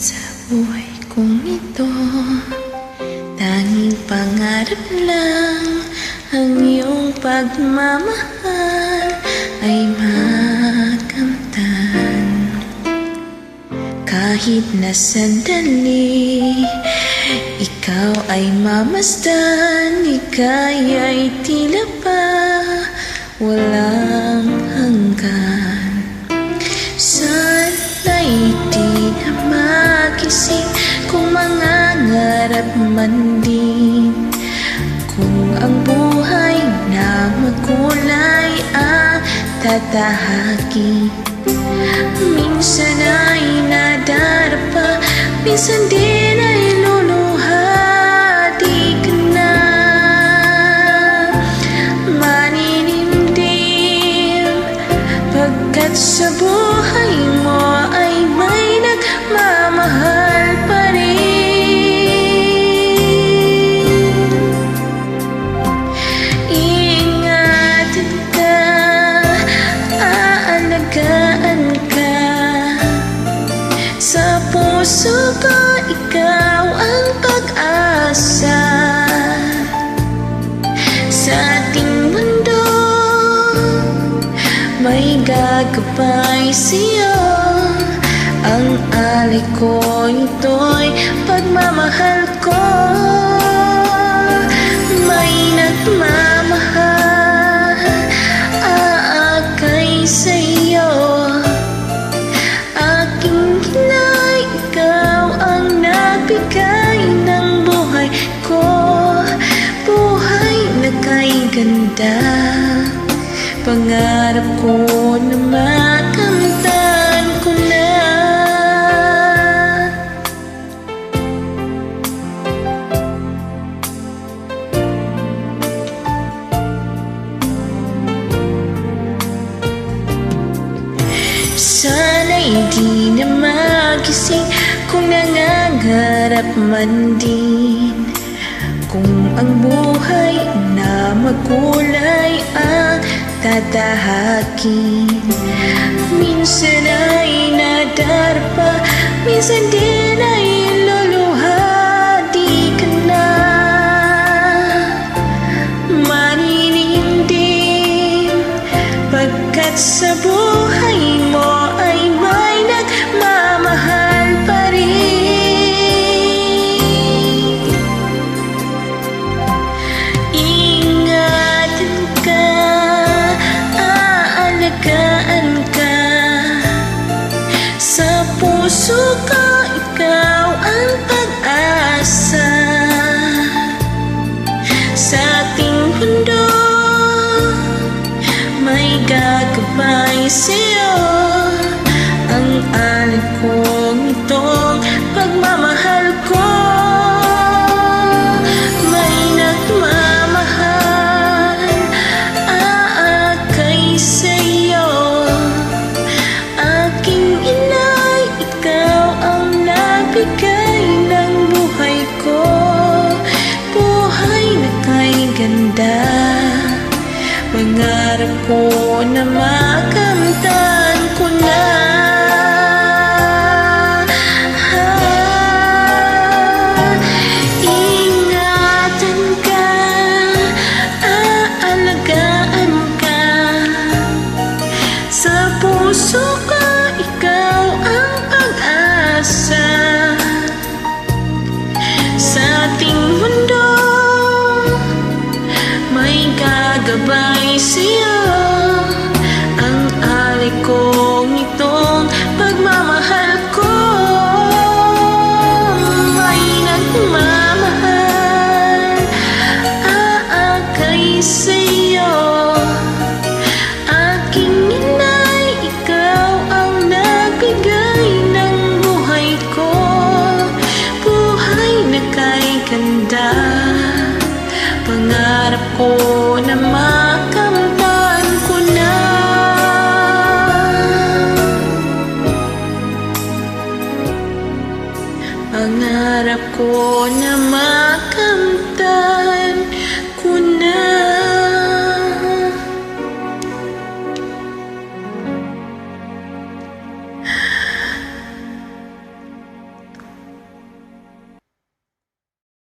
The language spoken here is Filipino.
Sa buhay kong ito, tanging pangarap lang ang iyong pagmamahal ay makamtan. Kahit na sandali, ikaw ay mamasdan, ika'y ay tila pa walang hanggan. Sana'y di na magising kung mangangarap man din, kung ang buhay na makulay ang tatahaki. Minsan ay nadarapa, minsan din ay luluha. Di ka na maninindim, pagkat sa buhay mo ay may nagmamahal pa rin. Ingatan ka, aalagaan ka. Sa puso ko, ikaw ang pag-asa. Sa ating mundo, may gagabay sa'yo. Ang alay ko, ito'y pagmamahal ko. May nagmamahal, aakay sa'yo. Aking hinay, ikaw ang nagbigay ng buhay ko. Buhay na kay ganda, pangarap ko na makamtan ko na. Sana'y di na magising kung nangangarap man din, kung ang buhay na makulay ang tatahakin. Minsan ay nadarpa, minsan din ay luluha. Di ka na maninindim, pagkat sa buhay mo ay may nagmamahal pa rin. Ingatan ka, aalagaan ka. Sa puso ko, ikaw ang pag-asa. Sa ating mundo, may gagabay sa'yo. Ang alay kong itong pagmamahal ko. May nagmamahal, aakay sa'yo. Aking inay, ikaw ang nagbigay ng buhay ko. Buhay na kay ganda, pangarap ko na makamtan ko na. Ingatan ka, aalagaan ka. Sa puso ko, ikaw ang pag-asa. Sa ating mundo, may gagabay sa'yo. Ang alay kong itong pagmamahal ko. May nagmamahal, aakay sa'yo. Aking inay, ikaw ang nagbigay ng buhay ko. Buhay na kay ganda, pangarap ko na makamtan ko na. Pangarap ko na makamtan